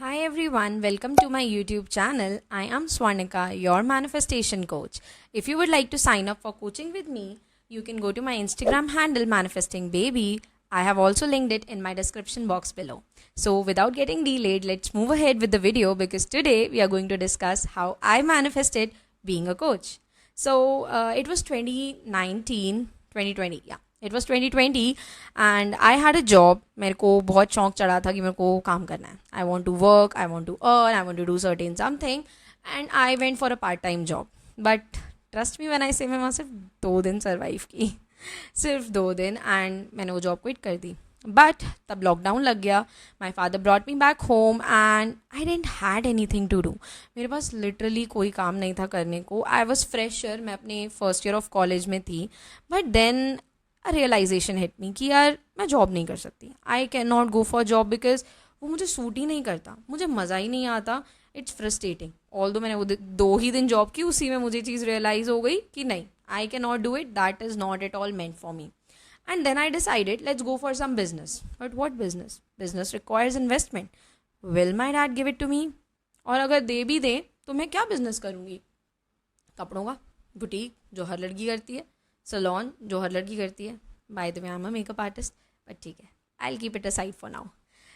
Hi everyone, welcome to my YouTube channel. I am Swarnika, your manifestation coach. If you would like to sign up for coaching with me, you can go to my Instagram handle manifesting baby. I have also linked it in my description box below. So without getting delayed, let's move ahead with the video because today we are going to discuss how I manifested being a coach. So it was 2019, 2020, yeah. It was 2020 and I had a job. मेरे को बहुत शौक चढ़ा था कि मेरे को काम करना है. I want to work, I want to earn, I want to do certain something and I went for a part time job. But trust me when I say, मैं वहाँ सिर्फ 2 दिन सर्वाइव की, सिर्फ 2 दिन, एंड मैंने वो जॉब क्विट कर दी. बट तब लॉकडाउन लग गया. My father brought me back home and I didn't had anything to do. मेरे पास लिटरली कोई काम नहीं था करने को. आई वॉज फ्रेशर, मैं अपने फर्स्ट ईयर ऑफ कॉलेज में थी. But then realization hit me कि यार मैं जॉब नहीं कर सकती. I can not go for job because वो मुझे सूट ही नहीं करता, मुझे मज़ा ही नहीं आता. It's frustrating. ऑल दो मैंने वो 2 ही दिन जॉब की, उसी में मुझे चीज़ रियलाइज़ हो गई कि नहीं, I can not do it, that is not at all meant for me. And then I decided let's go for some business. But what business? Business requires investment. Will my dad give it to me? और अगर दे भी दें तो मैं क्या business करूँगी? कपड़ों का बुटीक जो हर लड़की करती है, सलोन जो हर लड़की करती है. By the way I am a makeup artist, but ठीक है, I will keep it aside for now.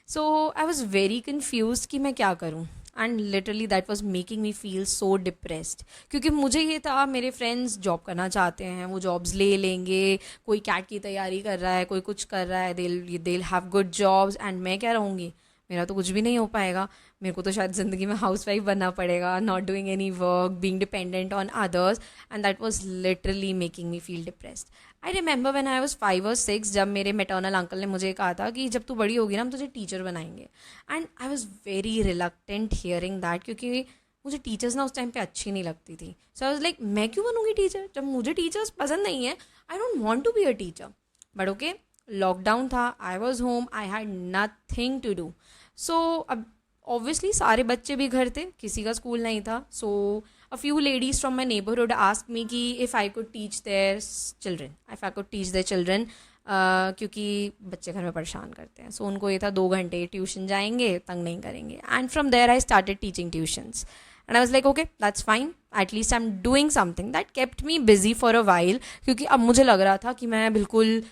So I was very confuse कि मैं क्या करूँ. And literally that was making me feel so depressed. क्योंकि मुझे ये था मेरे फ्रेंड्स जॉब करना चाहते हैं, वो जॉब्स ले लेंगे, कोई कैट की तैयारी कर रहा है, कोई कुछ कर रहा है, they have good jobs, and मैं क्या रहूँगी? मेरा तो कुछ भी नहीं हो पाएगा. मेरे को तो शायद ज़िंदगी में हाउस वाइफ बनना पड़ेगा, not doing any work, being dependent on others, and that was literally making me feel depressed. I remember when I was 5 और 6, जब मेरे मेटर्नल अंकल ने मुझे कहा था कि जब तू बड़ी होगी ना हम तुझे टीचर बनाएंगे. And I was very reluctant hearing that, क्योंकि मुझे टीचर्स ना उस टाइम पे अच्छी नहीं लगती थी. सो आई वाज लाइक, मैं क्यों बनूंगी टीचर जब मुझे टीचर्स पसंद नहीं है? I don't want to be a teacher. But okay, lockdown था, I was home, I had nothing to do. So अब ऑब्वियसली सारे बच्चे भी घर थे, किसी का स्कूल नहीं था. So a few ladies from my neighbourhood ask me कि if I could teach their children, if I could teach their children, क्योंकि बच्चे घर में परेशान करते हैं. सो उनको ये था 2 घंटे ट्यूशन जाएंगे, तंग नहीं करेंगे. And from there I started teaching tuitions. And I was like, okay that's fine, at least I am doing something that kept me busy for a while. क्योंकि अब मुझे लग रहा था कि मैं बिल्कुल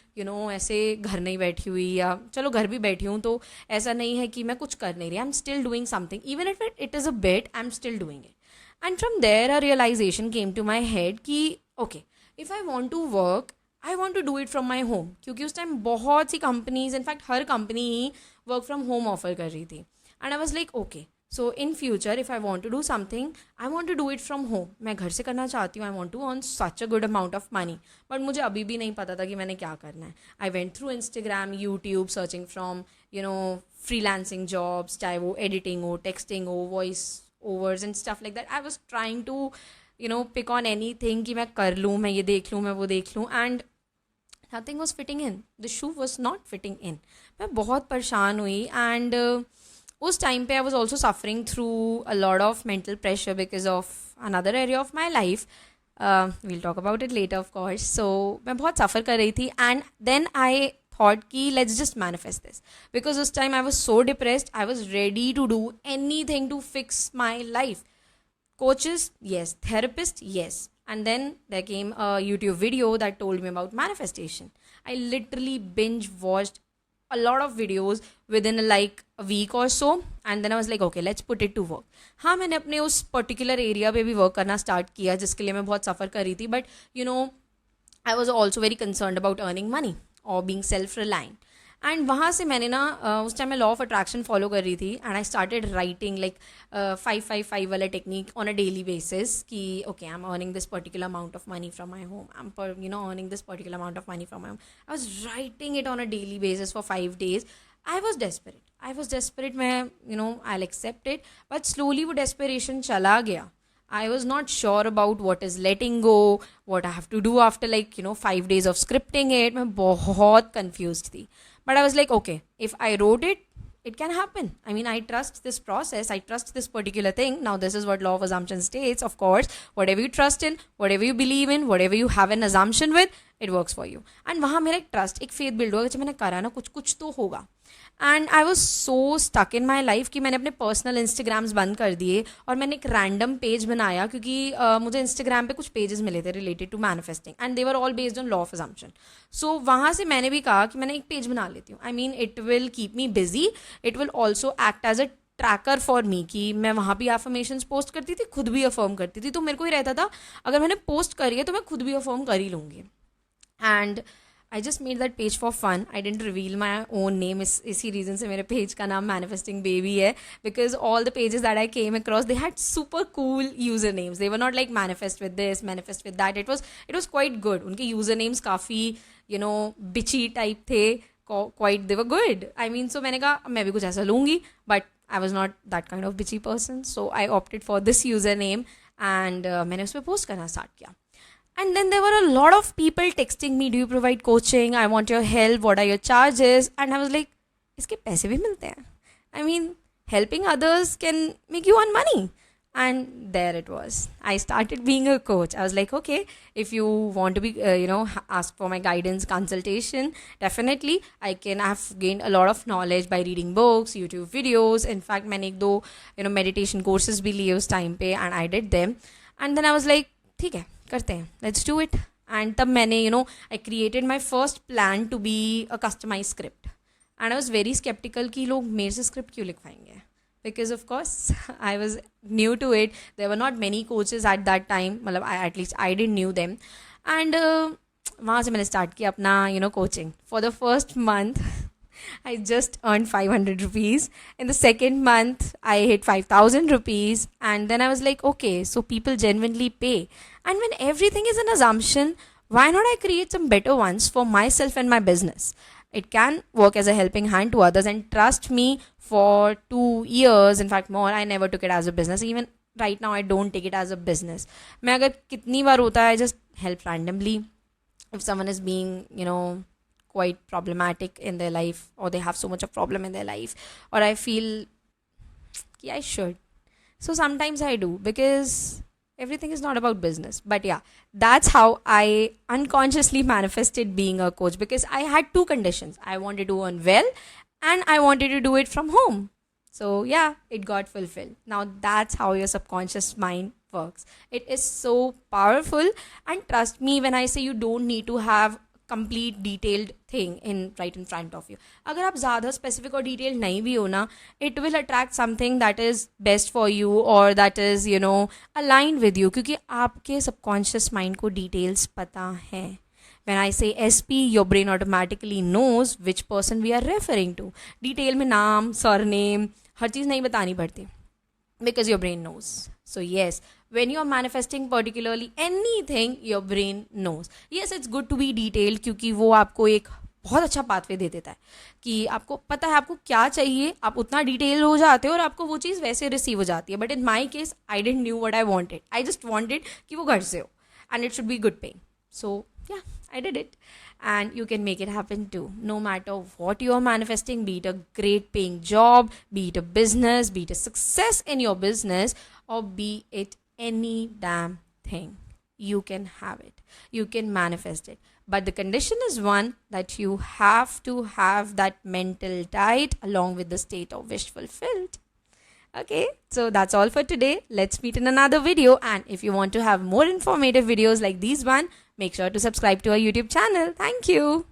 ऐसे घर नहीं बैठी हुई, या चलो घर भी बैठी हूँ तो ऐसा नहीं है कि मैं कुछ कर नहीं रही. I am still doing something, even if it is a bit, I am still doing it. And from there a realisation came to my head कि okay, if I want to work, I want to do it from my home. क्योंकि उस time बहुत सी companies, in fact हर company ही work from home offer कर रही थी. And I was like, okay, so in future if I want to do something, I want to do it from home. मैं घर से करना चाहती हूँ, I want to earn such a good amount of money. But मुझे अभी भी नहीं पता था कि मैंने क्या करना है. I went through Instagram, YouTube, searching from freelancing jobs, चाहे वो एडिटिंग हो, टेक्सटिंग हो, voice overs and stuff like that. I was trying to pick on anything कि मैं कर लूँ, मैं ये देख लूँ, मैं वो देख लूँ. And nothing was fitting in, the shoe was not fitting in. मैं बहुत परेशान हुई. एंड उस टाइम पे I was also suffering through a lot of mental pressure because of another area of my life. We'll talk about it later of course. So मैं बहुत suffer कर रही थी. एंड देन आई थॉट कि let's just manifest this, because उस time I was so depressed. I was ready to do anything to fix my life. Coaches, yes. Therapist, yes. And then there came a YouTube video that told me about manifestation. I literally binge watched a lot of videos within like a week or so. And then I was like, okay, let's put it to work. हाँ, मैंने अपने उस particular area पे भी work करना start किया जिसके लिए मैं बहुत सफ़र कर रही थी. But I was also very concern about earning money और बींग सेल्फ रिलायंट. एंड वहाँ से मैंने ना उस टाइम मैं लॉ ऑफ अट्रैक्शन फॉलो कर रही थी. And I started writing like 5-5-5 वाला technique on a daily basis कि okay, I am earning this particular amount of money from my home, I am earning this particular amount of money from my home. I was writing it on a daily basis for 5 days. I was desperate. मैं I will accept it. But slowly वो desperation चला गया. I was not sure about what is letting go, what I have to do after 5 days of scripting it. मैं बहुत confused थी. But I was like, okay, if I wrote it, it can happen. I mean, I trust this process. I trust this particular thing. Now, this is what law of assumption states. Of course, whatever you trust in, whatever you believe in, whatever you have an assumption with, it works for you. And वहाँ मेरा एक trust, एक faith build हुआ कि मैंने करा ना, कुछ कुछ तो होगा. And I was so stuck in my life कि मैंने अपने पर्सनल इंस्टाग्राम्स बंद कर दिए और मैंने एक रैंडम पेज बनाया, क्योंकि मुझे इंस्टाग्राम पे कुछ पेजेस मिले थे related to manifesting and they were all based on law of assumption. So वहाँ से मैंने भी कहा कि मैंने एक पेज बना लेती हूँ. I mean it will keep me busy, it will also act as a tracker for me, कि मैं वहाँ भी अफर्मेशंस पोस्ट करती थी, खुद भी अफर्म करती थी. तो मेरे को ही रहता था अगर मैंने पोस्ट करी है तो मैं खुद भी अफर्म कर ही लूँगी. And I just made that page for fun. I didn't reveal my own name. इसी reason से मेरे page का नाम Manifesting Baby है, because all the pages that I came across, they had super cool usernames. They were not like manifest with this, manifest with that. It was quite good. उनके usernames काफ़ी bitchy type थे. Quite they were good. I mean, so मैंने कहा मैं भी कुछ ऐसा लूँगी, but I was not that kind of bitchy person. So I opted for this username and मैंने उस पर post करना start किया. And then there were a lot of people texting me, do you provide coaching? I want your help. What are your charges? And I was like, इसके पैसे भी मिलते हैं. I mean, helping others can make you earn money. And there it was. I started being a coach. I was like, okay, if you want to be, ask for my guidance, consultation, definitely I can. I have gained a lot of knowledge by reading books, YouTube videos. In fact, मैंने एक दो, meditation courses भी लिए उस time पे, and I did them. And then I was like, ठीक है, करते हैं, लेट्स डू इट. एंड तब मैंने I created my first plan to be a customise script. And I was very sceptical कि लोग मेरे से स्क्रिप्ट क्यों लिखवाएंगे, because of course I was new to it. There were not many coaches at that time, मतलब at least I didn't knew them. And वहाँ से मैंने स्टार्ट किया अपना coaching. For the first month I just earned 500 rupees. In the second month, I hit 5,000 rupees. And then I was like, okay, so people genuinely pay. And when everything is an assumption, why not I create some better ones for myself and my business? It can work as a helping hand to others. And trust me, for 2 years, in fact more, I never took it as a business. Even right now, I don't take it as a business. मैं अगर कितनी बार होता है, I just help randomly. If someone is being, quite problematic in their life, or they have so much of problem in their life, or I feel I should. So sometimes I do, because everything is not about business. But yeah, that's how I unconsciously manifested being a coach, because I had two conditions. I wanted to earn well, and I wanted to do it from home. So yeah, it got fulfilled. Now that's how your subconscious mind works. It is so powerful. And trust me when I say you don't need to have complete detailed thing right in front of you. अगर आप ज़्यादा specific और detailed नहीं भी हो ना, it will attract something that is best for you, or that is aligned with you, क्योंकि आपके subconscious mind को details पता है. When I say SP, your brain automatically knows which person we are referring to. Detail में नाम, surname, हर चीज़ नहीं बतानी पड़ती, because your brain knows. So yes, when you are manifesting particularly anything, your brain knows. Yes, it's good to be detailed, क्योंकि वो आपको एक बहुत अच्छा पाथवे दे देता है कि आपको पता है आपको क्या चाहिए, आप उतना डिटेल हो जाते हो और आपको वो चीज़ वैसे रिसीव हो जाती है. But in my case, I didn't knew what I wanted. I just wanted कि वो घर से हो and it should be good paying. So yeah, I did it. And you can make it happen too. No matter what you are manifesting, be it a great paying job, be it a business, be it a success in your business, or be it any damn thing, you can have it. You can manifest it. But the condition is one, that you have to have that mental diet along with the state of wish fulfilled. Okay, so that's all for today. Let's meet in another video. And if you want to have more informative videos like these one, make sure to subscribe to our YouTube channel. Thank you.